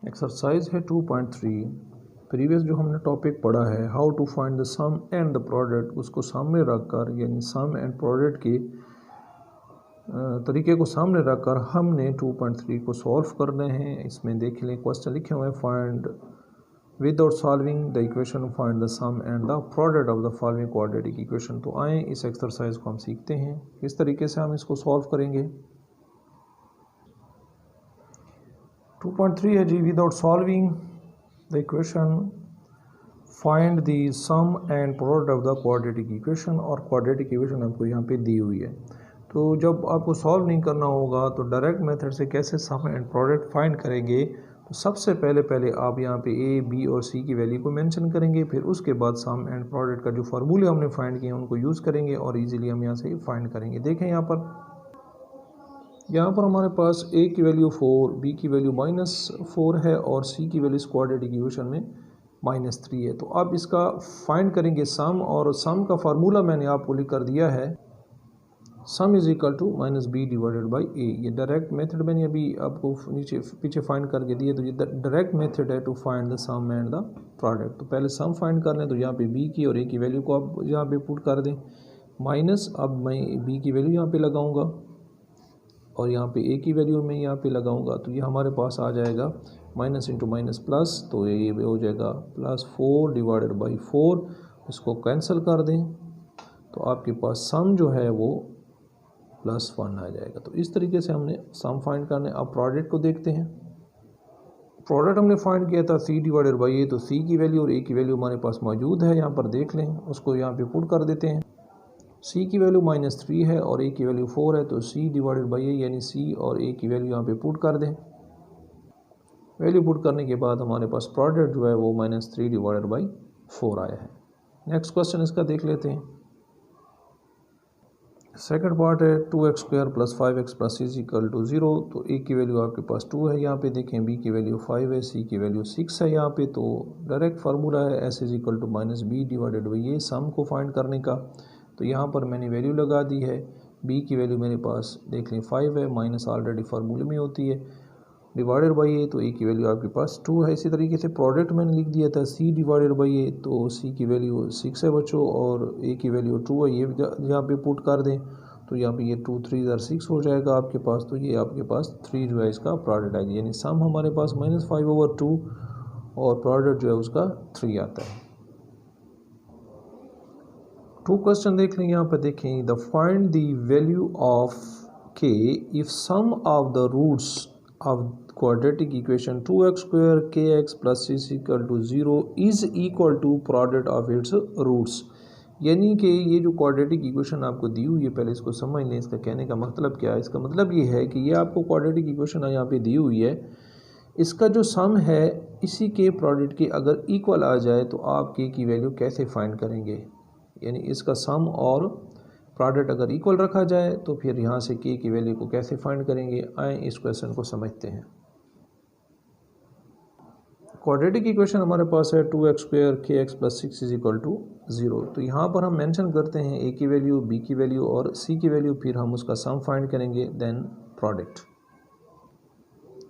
Exercise है 2.3। Previous जो हमने टॉपिक पढ़ा है how to find the sum and the product, उसको सामने रखकर यानी सम एंड प्रोडक्ट के तरीके को सामने रखकर हमने 2.3 को सॉल्व करने हैं। इसमें देख लें क्वेश्चन लिखे हुए हैं, find without solving the equation find the sum and the product of the following quadratic equation. तो आए इस एक्सरसाइज को हम सीखते हैं किस तरीके से हम इसको सॉल्व करेंगे। 2.3 है जी, without solving the equation find the sum and product of the quadratic equation. और क्वाड्रेटिक इक्वेशन आपको यहाँ पे दी हुई है, तो जब आपको सॉल्व नहीं करना होगा तो डायरेक्ट मेथड से कैसे सम एंड प्रोडक्ट फाइंड करेंगे। तो सबसे पहले आप यहाँ पे ए बी और सी की वैल्यू को मेंशन करेंगे, फिर उसके बाद सम एंड प्रोडक्ट का जो फार्मूले हमने फाइंड किए हैं उनको यूज़ करेंगे और इजीली हम यहाँ से फाइंड करेंगे। देखें यहाँ पर हमारे पास ए की वैल्यू 4, बी की वैल्यू -4 है और सी की वैल्यू इस क्वाड्रेटिक इक्वेशन में -3 है। तो अब इसका फाइंड करेंगे सम, और सम का फार्मूला मैंने आपको लिख कर दिया है, sum is equal to -b divided by A. ये डायरेक्ट मेथड मैंने अभी आपको पीछे फाइंड करके दिए, तो ये डायरेक्ट मेथड है to find the sum and the product. तो पहले सम फाइंड कर लें, तो यहाँ पे b की और a की वैल्यू को आप यहाँ पे पुट कर दें माइनस, अब मैं b की वैल्यू यहाँ पे लगाऊंगा और यहाँ पे a की वैल्यू मैं यहाँ पे लगाऊंगा, तो ये हमारे पास आ जाएगा माइनस इंटू माइनस प्लस, तो ये हो जाएगा +4 डिवाइडेड बाई 4। इसको कैंसिल कर दें तो आपके पास सम जो है वो +1 आ जाएगा। तो इस तरीके से हमने सम फाइंड करने। अब प्रोडक्ट को देखते हैं। प्रोडक्ट हमने फाइंड किया था c डिवाइडेड बाई a, तो c की वैल्यू और a की वैल्यू हमारे पास मौजूद है, यहाँ पर देख लें, उसको यहाँ पे पुट कर देते हैं। c की वैल्यू -3 है और a की वैल्यू 4 है, तो c डिवाइडेड बाई a यानी c और a की वैल्यू यहाँ पे पुट कर दें। वैल्यू पुट करने के बाद हमारे पास प्रोडक्ट जो है वो -3 डिवाइडेड बाई 4 आया है। नेक्स्ट क्वेश्चन इसका देख लेते हैं। सेकंड पार्ट है 2x² + 5x + 6 = 0। तो a की वैल्यू आपके पास 2 है, यहाँ पे देखें b की वैल्यू 5 है, c की वैल्यू 6 है यहाँ पे। तो डायरेक्ट फार्मूला है s = -b divided by a, सम को फाइंड करने का। तो यहाँ पर मैंने वैल्यू लगा दी है, b की वैल्यू मेरे पास देख लें 5 है, माइनस ऑलरेडी फार्मूले में होती है, डिवाइडेड बाई a, तो a की वैल्यू आपके पास 2 है। इसी तरीके से प्रोडक्ट मैंने लिख दिया था c डिवाइडेड बाई a, तो c की वैल्यू 6 है बच्चों और a की वैल्यू 2 है, ये यहाँ पे पुट कर दें तो यहाँ पे ये 2 3 6 हो जाएगा आपके पास। तो ये आपके पास 3 जो है इसका प्रोडक्ट आएगा, यानी सम हमारे पास -5/2 और प्रोडक्ट जो है उसका 3 आता है। 2 क्वेश्चन देख लें, यहाँ पे देखें, the find the value of k if sum of the roots of quadratic equation 2x² kx + 6 = 0 is equal to product of its roots. यानी कि ये जो क्वाड्रेटिक इक्वेशन आपको दी हुई है, पहले इसको समझ लें, इसका कहने का मतलब क्या है। इसका मतलब ये है कि ये आपको क्वाड्रेटिक इक्वेशन यहाँ पे दी हुई है, इसका जो सम है इसी के प्रोडक्ट के अगर इक्वल आ जाए तो आप k की वैल्यू कैसे फाइंड करेंगे। यानी इसका सम और प्रोडक्ट अगर इक्वल रखा जाए तो फिर यहाँ से k की वैल्यू को कैसे फाइंड करेंगे। आए इस क्वेश्चन को समझते हैं। क्वाड्रेटिक इक्वेशन हमारे पास है 2x² kx + 6 = 0। तो यहाँ पर हम मेंशन करते हैं a की वैल्यू, b की वैल्यू और c की वैल्यू, फिर हम उसका सम फाइंड करेंगे, देन प्रोडक्ट।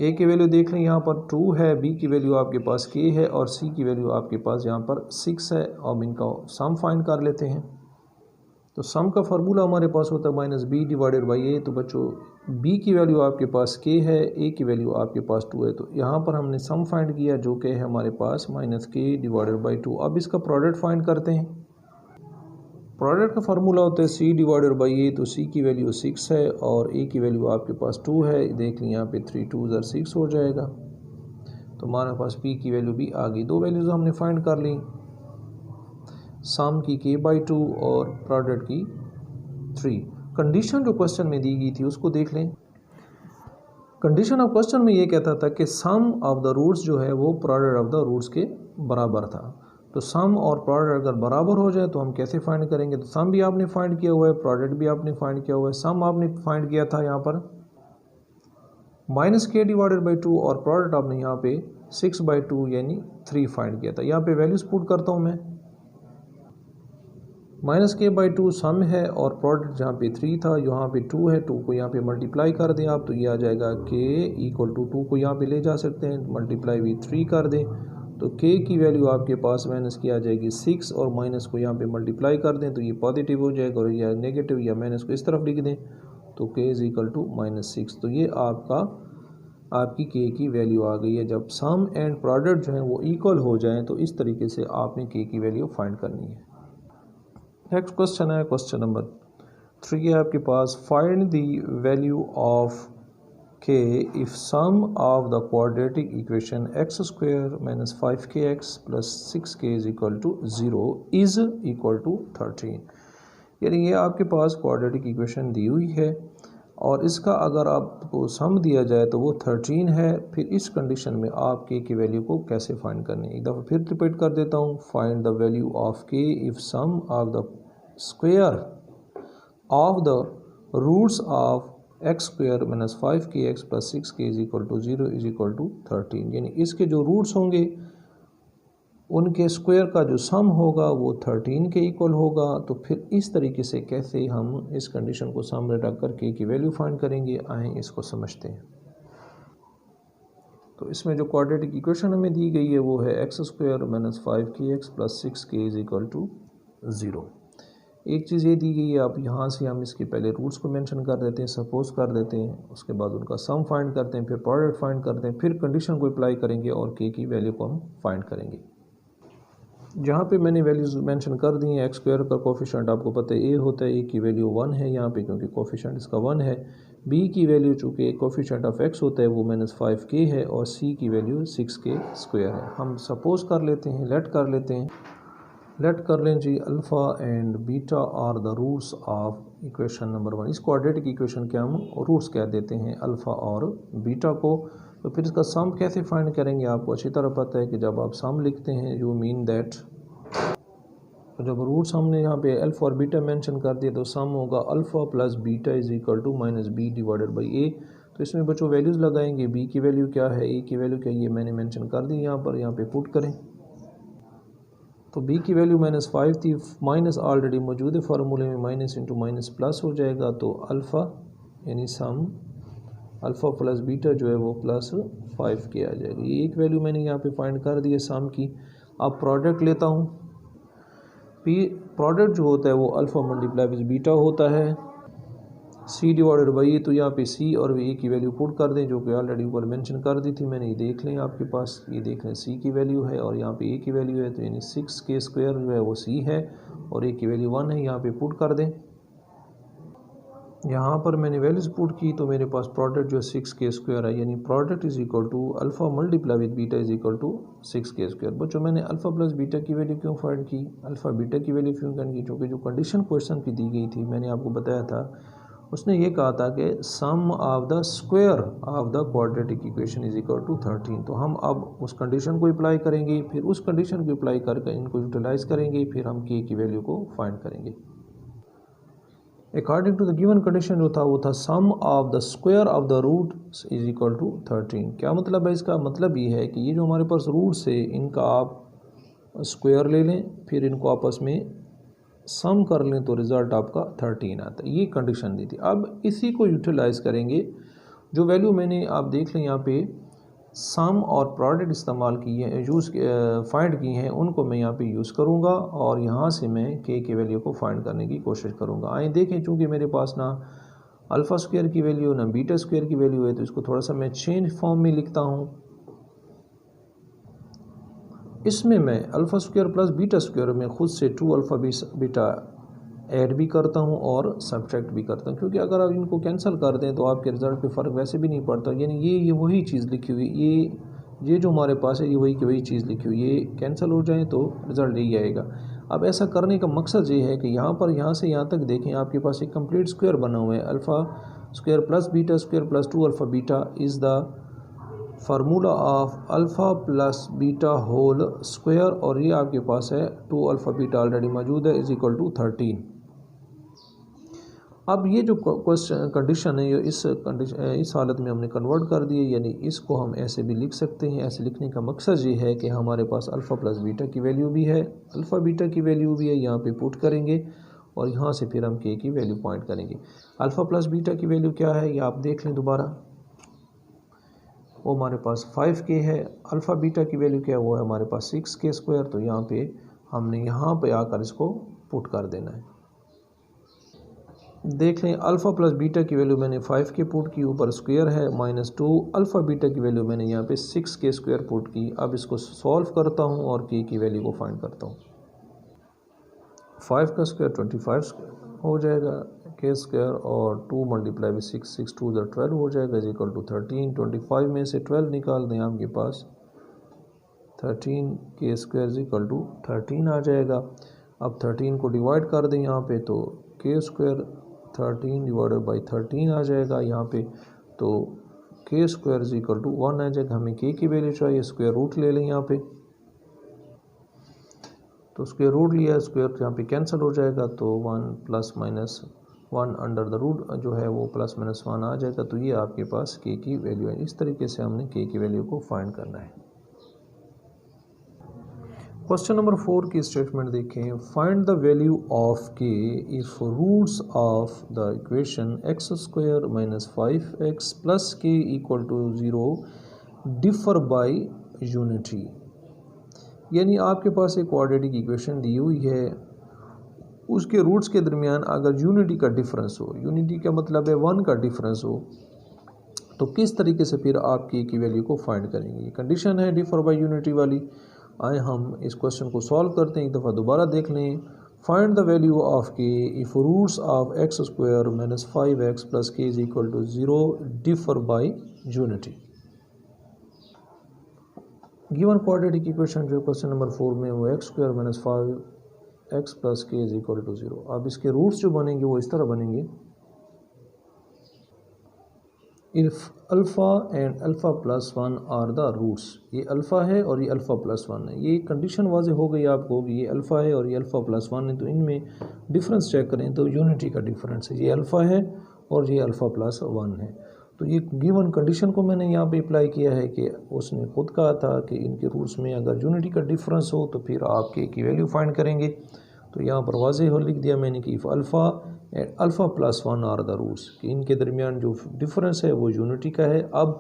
a की वैल्यू देख लें, यहाँ पर 2 है, b की वैल्यू आपके पास k है और c की वैल्यू आपके पास यहाँ पर 6 है। अब इनका सम फाइंड कर लेते हैं। तो सम का फार्मूला हमारे पास होता है -b डिवाइडेड बाई a। तो बच्चों b की वैल्यू आपके पास k है, a की वैल्यू आपके पास 2 है, तो यहाँ पर हमने सम फाइंड किया जो कि है हमारे पास -k डिवाइडेड बाई 2। अब इसका प्रोडक्ट फाइंड करते हैं। प्रोडक्ट का फार्मूला होता है c डिवाइडेड बाई a, तो c की वैल्यू 6 है और a की वैल्यू आपके पास 2 है, देख लें यहाँ पे 3 2 6 हो जाएगा। तो हमारे पास p की वैल्यू भी आ गई। दो वैल्यूज़ हमने फाइंड कर ली, सम की k/2 और प्रोडक्ट की 3। कंडीशन जो क्वेश्चन में दी गई थी उसको देख लें। कंडीशन ऑफ क्वेश्चन में ये कहता था कि सम ऑफ द रूट्स जो है वो प्रोडक्ट ऑफ द रूट्स के बराबर था। तो सम और प्रोडक्ट अगर बराबर हो जाए तो हम कैसे फाइंड करेंगे। तो सम भी आपने फाइंड किया हुआ है, प्रोडक्ट भी आपने फाइंड किया हुआ है। सम आपने फाइंड किया था यहाँ पर -k डिवाइडेड बाई 2 और प्रोडक्ट आपने यहाँ पे 6/2 यानी 3 फाइंड किया था। यहाँ पे वैल्यूज पुट करता हूँ मैं। -k/2 सम है और प्रोडक्ट जहाँ पे 3 था यहाँ पे 2 है, 2 को यहाँ पे मल्टीप्लाई कर दें आप तो ये आ जाएगा k = 2 को यहाँ पे ले जा सकते हैं, मल्टीप्लाई भी 3 कर दें तो k की वैल्यू आपके पास माइनस की आ जाएगी 6 और माइनस को यहाँ पे मल्टीप्लाई कर दें तो ये पॉजिटिव हो जाएगा और या नेगेटिव या माइनस को इस तरफ लिख दें तो k = -6। तो ये आपकी k की वैल्यू आ गई है। जब सम एंड प्रोडक्ट जो है वो इक्वल हो जाएं तो इस तरीके से आपने k की वैल्यू फाइंड करनी है। नेक्स्ट क्वेश्चन है क्वेश्चन नंबर 3 है आपके पास। Find the value of k if sum of the quadratic equation x² - 5kx + 6k = 0 is equal to 13। यानी ये आपके पास क्वाड्रेटिक इक्वेशन दी हुई है और इसका अगर आपको सम दिया जाए तो वो 13 है। फिर इस कंडीशन में आप k की वैल्यू को कैसे फाइंड करनी है, एक दफ़ा फिर रिपीट कर देता हूँ। Find the value of k if sum of the square of the roots of x² - 5kx + 6k = 0 = 13। यानी इसके जो रूट्स होंगे उनके स्क्वायर का जो सम होगा वो 13 के इक्वल होगा। तो फिर इस तरीके से कैसे हम इस कंडीशन को सामने रख कर k की वैल्यू फाइंड करेंगे, आएँ इसको समझते हैं। तो इसमें जो क्वाड्रेटिक इक्वेशन हमें दी गई है वो है x² - 5kx + 6k = 0। एक चीज़ ये दी गई है, आप यहाँ से हम इसके पहले रूट्स को मेंशन कर देते हैं, सपोज कर देते हैं, उसके बाद उनका सम फाइंड करते हैं, फिर प्रोडक्ट फाइंड करते हैं, फिर कंडीशन को अप्लाई करेंगे और k की वैल्यू को हम फाइंड करेंगे। जहाँ पे मैंने वैल्यूज मेंशन कर दी हैं, x² का कोफिशिएंट आपको पता है a होता है, a की वैल्यू 1 है यहाँ पे क्योंकि कोफिशिएंट इसका 1 है। b की वैल्यू चूँकि कोफिशिएंट ऑफ x होता है वो -5k है और c की वैल्यू 6k² है। हम सपोज कर लेते हैं, लेट कर लेते हैं, लेट कर लें जी alpha and beta are the roots of equation number 1। इस क्वाड्रेटिक इक्वेशन के हम रूट्स कह देते हैं अल्फ़ा और बीटा को। तो फिर इसका सम कैसे फाइंड करेंगे, आपको अच्छी तरह पता है कि जब आप सम लिखते हैं यू मीन दैट, तो जब रूट्स हमने यहाँ पे अल्फ़ा और बीटा मेंशन कर दिए तो सम होगा अल्फ़ा + बीटा = -b/a। तो इसमें बच्चों वैल्यूज़ लगाएंगे, b की वैल्यू क्या है, a की वैल्यू क्या है, ये मैंने मेंशन कर दी यहाँ पे पुट करें। तो b की वैल्यू -5 थी, माइनस ऑलरेडी मौजूद है फार्मूले में, माइनस इंटू माइनस प्लस हो जाएगा तो अल्फ़ा यानी सम अल्फ़ा + बीटा जो है वो +5k आ जाएगा। ये एक वैल्यू मैंने यहाँ पे फाइंड कर दी है सम की। अब प्रोडक्ट लेता हूँ, प्रोडक्ट जो होता है वो अल्फ़ा × बीटा होता है, c/a। तो यहाँ पे c और a की वैल्यू पुट कर दें जो कि ऑलरेडी ऊपर मेंशन कर दी थी मैंने। ये देख लें आपके पास, ये देख लें c की वैल्यू है और यहाँ पे a की वैल्यू है, तो यानी 6k² जो है वो c है और a की वैल्यू 1 है, यहाँ पे पुट कर दें। यहाँ पर मैंने वैल्यूज़ पुट की तो मेरे पास प्रोडक्ट जो है 6k² है, यानी प्रोडक्ट = अल्फ़ा × बीटा = 6k²। बच्चों मैंने अल्फ़ा + बीटा की वैल्यू क्यों फाइंड की, अल्फ़ा बीटा की वैल्यू क्यों फाइंड की, क्योंकि जो कंडीशन क्वेश्चन की दी गई थी मैंने आपको बताया था, उसने ये कहा था कि sum of the square of the quadratic equation = 13। तो हम अब उस कंडीशन को अप्लाई करेंगे, फिर उस कंडीशन को अप्लाई करके इनको यूटिलाइज़ करेंगे, फिर हम k की वैल्यू को फाइंड करेंगे। According to the given condition जो था वो था sum of the square of the root = 13। क्या मतलब है इसका, मतलब ये है कि ये जो हमारे पास रूट्स है इनका आप स्क्वायर ले लें, फिर इनको आपस में सम कर लें तो रिज़ल्ट आपका 13 आता है। ये कंडीशन दी थी। अब इसी को यूटिलाइज़ करेंगे, जो वैल्यू मैंने आप देख लें यहाँ पे सम और प्रोडक्ट इस्तेमाल किए हैं, फाइंड किए हैं, उनको मैं यहाँ पे यूज़ करूँगा और यहाँ से मैं k की वैल्यू को फाइंड करने की कोशिश करूँगा। आइए देखें, चूँकि मेरे पास ना अल्फ़ा² की वैल्यू ना बीटा² की वैल्यू है तो इसको थोड़ा सा मैं चेंज फॉर्म में लिखता हूँ। इसमें मैं अल्फ़ा² + बीटा² में ख़ुद से 2 अल्फ़ा बीटा ऐड भी करता हूँ और सब्ट्रैक्ट भी करता हूँ, क्योंकि अगर आप इनको कैंसिल कर दें तो आपके रिज़ल्ट पे फ़र्क वैसे भी नहीं पड़ता। यानी ये वही चीज़ लिखी हुई, ये जो हमारे पास है ये वही की वही चीज़ लिखी हुई, ये कैंसिल हो जाए तो रिज़ल्ट यही आएगा। अब ऐसा करने का मकसद ये है कि यहाँ से यहाँ तक देखें, आपके पास एक कंप्लीट स्क्वायर बना हुआ है, alpha + beta + 2 alpha beta is the formula of alpha + beta whole square, और ये आपके पास है 2 अल्फ़ा बीटा ऑलरेडी मौजूद है = 13। अब ये जो क्वेश्चन कंडीशन है ये इस हालत में हमने कन्वर्ट कर दिए, यानी इसको हम ऐसे भी लिख सकते हैं। ऐसे लिखने का मकसद ये है कि हमारे पास अल्फ़ा प्लस बीटा की वैल्यू भी है, अल्फ़ा बीटा की वैल्यू भी है, यहाँ पे पुट करेंगे और यहाँ से फिर हम के की वैल्यू पॉइंट करेंगे। अल्फ़ा प्लस बीटा की वैल्यू क्या है ये आप देख लें दोबारा, वो हमारे पास 5k है। अल्फ़ा बीटा की वैल्यू क्या है, वो है हमारे पास 6k²। तो यहाँ पे हमने यहाँ पे आकर इसको पुट कर देना है। देख लें अल्फ़ा प्लस बीटा की वैल्यू मैंने 5k पुट की, ऊपर स्क्वायर है -2, अल्फ़ा बीटा की वैल्यू मैंने यहाँ पे 6k² पुट की। अब इसको सॉल्व करता हूँ और k की वैल्यू को फाइंड करता हूँ। 5 का स्क्वायर 25 हो जाएगा, k² और 2 मल्टीप्लाई बाई 6, 6 2 12 हो जाएगा इज इक्वल टू 13। 25 में से 12 निकाल दें आपके पास 13 k² इज इक्वल टू 13 आ जाएगा। अब 13 को डिवाइड कर दें यहाँ पे, तो k² 13 डिवाइडेड बाई 13 आ जाएगा यहाँ पे, तो k² इज इक्वल टू 1 आ जाएगा। हमें k की वैल्यू चाहिए, स्क्वायर रूट ले लें यहाँ पे, तो स्क्वायर रूट लिया, स्क्वायर यहाँ पे कैंसिल हो जाएगा, तो 1 plus minus 1 under the root जो है वो प्लस माइनस 1 आ जाएगा। तो ये आपके पास k की वैल्यू है। इस तरीके से हमने k की वैल्यू को फाइंड करना है। क्वेश्चन नंबर 4 की स्टेटमेंट देखें, find the value of k if roots of the equation x² minus 5x plus k equal to 0 differ by unity. यानी आपके पास एक क्वाड्रेटिक इक्वेशन दी हुई है, उसके रूट्स के दरमियान अगर यूनिटी का डिफरेंस हो, यूनिटी का मतलब है 1 का डिफरेंस हो, तो किस तरीके से फिर आप k की वैल्यू को फाइंड करेंगे। ये कंडीशन है डिफर बाय यूनिटी वाली। आए हम इस क्वेश्चन को सॉल्व करते हैं, एक दफ़ा दोबारा देख लें। Find the value of k if roots of x² minus 5x plus k is equal to 0 differ by unity. Given quadratic equation जो क्वेश्चन नंबर 4 में वो x² minus 5x plus k is equal to 0। अब इसके roots जो बनेंगे वो इस तरह बनेंगे, if alpha and alpha plus 1 are the roots. ये अल्फ़ा है और ये अल्फ़ा प्लस 1 है। ये कंडीशन वाज़े हो गई आपको कि ये अल्फ़ा है और ये अल्फ़ा प्लस 1 है, तो इनमें डिफरेंस चेक करें तो यूनिटी का डिफरेंस है। ये अल्फ़ा है और ये अल्फ़ा प्लस 1 है। तो ये गिवन कंडीशन को मैंने यहाँ पे अप्लाई किया है कि उसने खुद कहा था कि इनके रूट्स में अगर यूनिटी का डिफरेंस हो तो फिर आप k की वैल्यू फाइंड करेंगे। तो यहाँ पर वाज़ेह लिख दिया मैंने कि if alpha and alpha plus 1 are the roots, कि इनके दरमियान जो डिफरेंस है वो यूनिटी का है। अब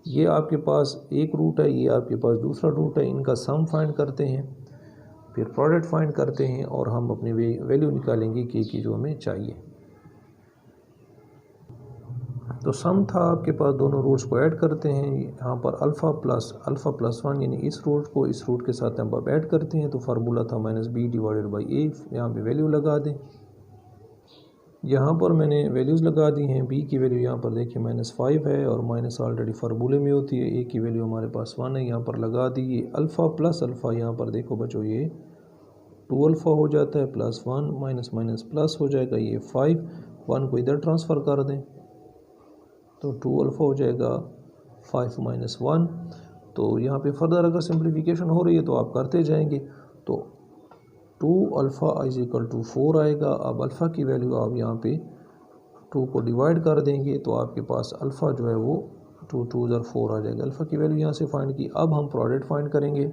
ये आपके पास एक रूट है, ये आपके पास दूसरा रूट है, इनका सम फाइंड करते हैं, फिर प्रोडक्ट फाइंड करते हैं और हम अपनी वैल्यू निकालेंगे k की जो हमें चाहिए। तो सम था आपके पास, दोनों रूट्स को ऐड करते हैं। यहाँ पर अल्फ़ा प्लस 1 यानी इस रूट को इस रूट के साथ हम अब ऐड करते हैं, तो फार्मूला था -b डिवाइडेड बाई a। यहाँ पे वैल्यू लगा दें, यहाँ पर मैंने वैल्यूज़ लगा दी हैं। b की वैल्यू यहाँ पर देखिए -5 है और माइनस ऑलरेडी फार्मूले में होती है। a की वैल्यू हमारे पास 1 है, यहाँ पर लगा दी। ये अल्फ़ा प्लस अल्फ़ा, यहाँ पर देखो बच्चों ये 2 अल्फ़ा हो जाता है, प्लस 1 माइनस माइनस प्लस हो जाएगा, ये 5, 1 को इधर ट्रांसफ़र कर दें तो 2 अल्फ़ा हो जाएगा, 5 माइनस 1। तो यहाँ पे फर्दर अगर सिंप्लीफिकेशन हो रही है तो आप करते जाएंगे, तो 2 अल्फ़ा इज इक्वल टू 4 आएगा। अब अल्फ़ा की वैल्यू आप यहाँ पे 2 को डिवाइड कर देंगे तो आपके पास अल्फ़ा जो है वो 2 2 4 आ जाएगा। अल्फ़ा की वैल्यू यहाँ से फाइंड की। अब हम प्रोडक्ट फाइंड करेंगे।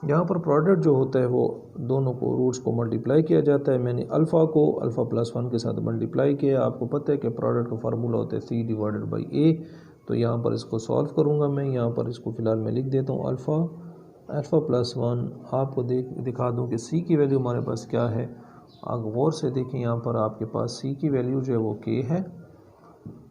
यहाँ पर प्रोडक्ट जो होता है वो दोनों को रूट्स को मल्टीप्लाई किया जाता है। मैंने अल्फ़ा को अल्फ़ा प्लस 1 के साथ मल्टीप्लाई किया। आपको पता है कि प्रोडक्ट का फार्मूला होता है c डिवाइडेड बाई a। तो यहाँ पर इसको सॉल्व करूँगा मैं, यहाँ पर इसको फ़िलहाल मैं लिख देता हूँ अल्फ़ा प्लस 1। आपको दिखा दूँ कि c की वैल्यू हमारे पास क्या है। आप गौर से देखें, यहाँ पर आपके पास c की वैल्यू जो है वो k है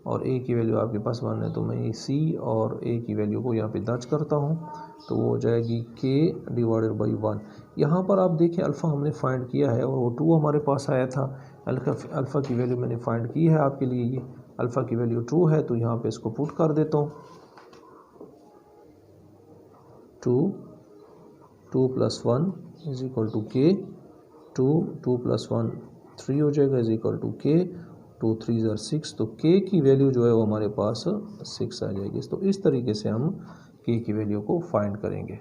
और a की वैल्यू आपके पास 1 है। तो मैं ये c और a की वैल्यू को यहाँ पे दर्ज करता हूँ, तो वो हो जाएगी k डिवाइडेड बाई 1। यहाँ पर आप देखें अल्फ़ा हमने फाइंड किया है और वो 2 हमारे पास आया था। अल्फ़ा की वैल्यू मैंने फाइंड की है आपके लिए, ये अल्फ़ा की वैल्यू 2 है, तो यहाँ पे इसको पुट कर देता हूँ। 2 plus 1 is equal to k, 2 plus 1 3 हो जाएगा इज इक्वल टू k, 2 3 6। तो k की वैल्यू जो है वो हमारे पास 6 आ जाएगी। तो इस तरीके से हम k की वैल्यू को फाइंड करेंगे।